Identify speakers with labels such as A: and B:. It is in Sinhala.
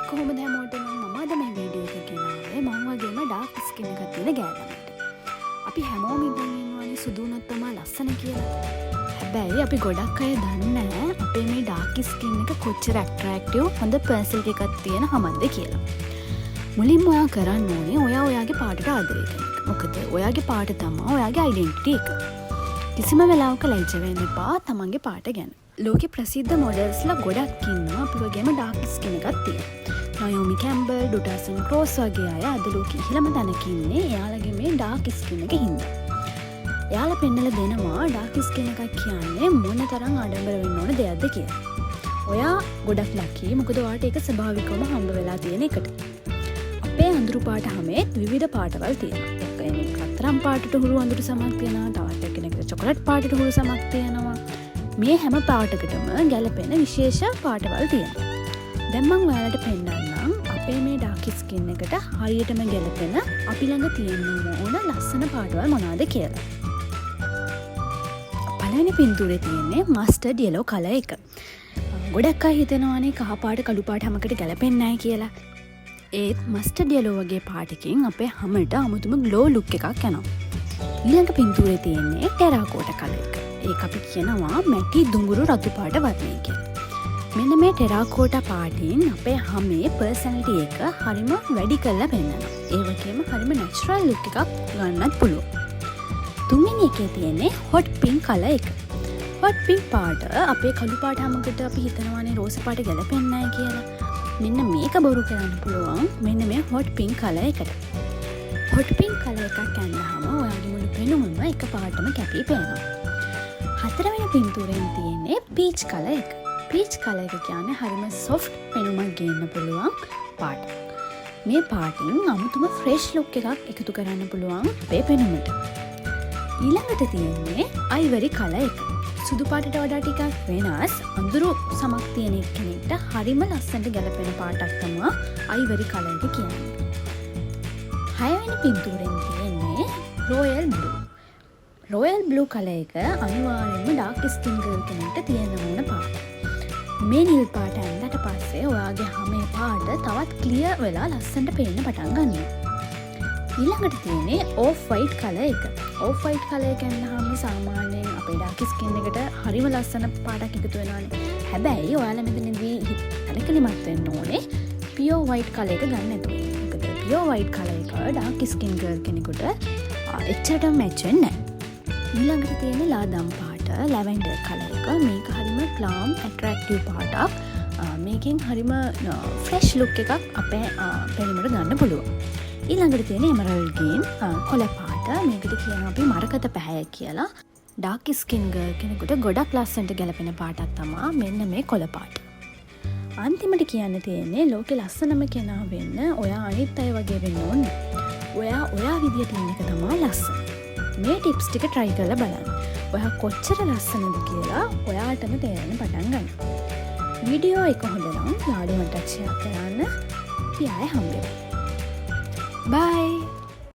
A: කොහොමද හැමෝටම මම අද මේ වීඩියෝ එක ගෙනාවේ මම වගේම ඩාර්ක් ස්කින් එකක් තියෙන ගෑනකට. අපි හැමෝම ඉඳන් ඉන්නවනේ සුදු වුණොත් තමයි ලස්සන කියලා. හැබැයි අපි ගොඩක් අය දන්නේ නැහැ අපේ මේ ඩාර්ක් ස්කින් එක කොච්චර ඇට්‍රැක්ටිව් හොඳ පර්සනැලිටි එකක් තියෙන හැමද කියලා. මුලින්ම ඔයා කරන්න ඕනේ ඔයාගේ පාටට ආදරය කරන එක. මොකද ඔයාගේ පාට තමයි ඔයාගේ අයිඩෙන්ටිටි එක. කිසිම වෙලාවක ලැජ්ජ වෙන්න එපා තමන්ගේ පාට ගැන. ලෝකෙ ප්‍රසිද්ධ මොඩල්ස්ලා ගොඩක් ඉන්නවා අපි වගේම ඩාර්ක් ස්කින් එකක් තියෙනවා. නයෝමි කැම්බල්, ඩුටාසන් ක්‍රෝස් වගේ අය අද ලෝකෙ ඉහළම තැනක ඉන්නේ එයාලගේ මේ ඩාර්ක් ස්කින් එක හින්දා. එයාලා පෙන්නලා දෙනවා ඩාර්ක් ස්කින් එකක් කියන්නේ මොන තරම් ආඩම්බර වෙන්න ඕන දෙයක්ද කියලා. ඔයා ගොඩක් ලකී මොකද ඔයාට ඒක ස්වභාවිකවම හම්බ වෙලා තියෙන එකට. අපේ අඳුරු පාට හැමෙත් විවිධ පාටවල් තියෙනවා. එක්කෙනෙක් රත්තරන් පාටට හුරු අඳුරු සමක් තියෙනවා, තවත් එක්කෙනෙක්ට චොකලට් පාටට හුරු සමක් තියෙනවා. මේ හැම පාටකටම ගැලපෙන විශේෂ පාටවල් තියෙනවා. දැන් මම ඔයාලට පෙන්නන්නම් අපේ මේ ඩාර්ක් ස්කින් එකට හරියටම ගැලපෙන අපි ළඟ තියෙන ඕන ලස්සන පාටවල් මොනවාද කියලා. පළවෙනි පින්තූරේ තියෙන්නේ මස්ටර්ඩ් yellow කලර් එක. ගොඩක් අය හිතනවානේ කහ පාට කළු පාට හැමකට ගැලපෙන්නේ නැහැ කියලා. ඒත් මස්ටර්ඩ් yellow වගේ පාටකින් අපේ හැමට අමුතුම ග්ලෝ ලුක් එකක් එනවා. ඊළඟ පින්තූරේ තියෙන්නේ ටෙරාකෝටා කලර් එක. ඒක අපි කියනවා මැටි දුඹුරු රතු පාට වර්ණය කියලා. මෙන්න මේ ටෙරාකෝටා පාටින් අපේ හැමේ පර්සනැලිටි එක හරිම වැඩි කරලා පෙන්නනවා. ඒ වගේම හරිම නැචරල් ලුක් එකක් ගන්නත් පුළුවන්. තුන්වෙනි එකේ තියෙන්නේ හොට් පින්ක් කලර් එක. හොට් පින්ක් පාට අපේ කළු පාට හැමකට අපි හිතනවානේ රෝස පාට ගැලපෙන්නේ නැහැ කියලා. මෙන්න මේක බොරු කරන්න පුළුවන් මෙන්න මේ හොට් පින්ක් කලර් එකට. හොට් පින්ක් කලර් එකක් ගන්නාම ඔයාගේ මුළු පෙනුමම එක පාටම කැපී පෙනෙනවා. හතරවෙනි පින්තූරෙන් තියෙන්නේ පීච් කලර් එක. පීච් කලර් එක කියන්නේ හරිම සොෆ්ට් පෙනුමක් ගේන්න පුළුවන් පාටක්. මේ පාටින් අමුතුම ෆ්‍රෙෂ් ලුක් එකක් එකතු කරන්න පුළුවන් අපේ පෙනුමට. ඊළඟට තියෙන්නේ අයිවරි කලර් එක. සුදු පාටට වඩා ටිකක් වෙනස් අඳුරු සමක් තියෙන කෙනෙක්ට හරිම ලස්සනට ගැලපෙන පාටක් තමයි අයිවරි කලර් එක කියන්නේ. හයවෙනි පින්තූරෙන් තියෙන්නේ royal blue. Royal blue colour එක අනිවාර්යෙන්ම ඩාර්ක් ස්කින් ගර්ල් කෙනෙක්ට තියෙන ඕන පාට. මේ නිල් පාට ඇඳලා පස්සේ ඔයාගේ හැමේ පාට තවත් ක්ලියර් වෙලා ලස්සනට පේන්න පටන් ගන්නවා. ඊළඟට තියෙන්නේ ඕෆ් වයිට් කලර් එක. ඕෆ් වයිට් කලර් එක ගන්නාම සාමාන්‍යයෙන් අපේ ඩාර්ක් ස්කින් එකට හරිම ලස්සන පාටක් එකතු වෙනවානේ. හැබැයි ඔයාලා මෙතනදී අලකලිමත් වෙන්න ඕනේ පියෝ වයිට් කලර් එක ගන්න නැතුව. මොකද පියෝ වයිට් කලර් එක ඩාර්ක් ස්කින් ගර්ල් කෙනෙකුට එච්චරට මැච් වෙන්නේ නැහැ. ඊළඟට තියෙන ලාදම් පාට ලැවෙන්ඩර් කලර් එක. මේක හරිම ප්ලාම් ඇට්‍රැක්ටිව් පාටක්. මේකෙන් හරිම ෆ්‍රෙෂ් ලුක් එකක් අපේ පෙනුමට ගන්න පුළුවන්. ඊළඟට තියෙන එමරල්ඩ් ග්‍රීන් කොළ පාට. මේකට කියනවා අපි මරකත පැහැය කියලා. ඩාර්ක් ස්කින් ගර්ල් කෙනෙකුට ගොඩක් ලස්සනට ගැලපෙන පාටක් තමයි මෙන්න මේ කොළ පාට. අන්තිමට කියන්න තියෙන්නේ ලෝකෙ ලස්සනම කෙනා වෙන්න ඔයා අනිත් අය වගේ වෙන්න ඕනේ. ඔයා විදියට ඉන්න එක තමයි ලස්සන. මේ ටිප්ස් ටික try කරලා බලන්න. ඔයා කොච්චර ලස්සනද කියලා ඔයාටම තේරෙන්න පටන් ගන්නවා. වීඩියෝ එක හොඳ නම් යාළුවන්ට share කරන්න. අපි ආයෙ හම්බෙමු. Bye.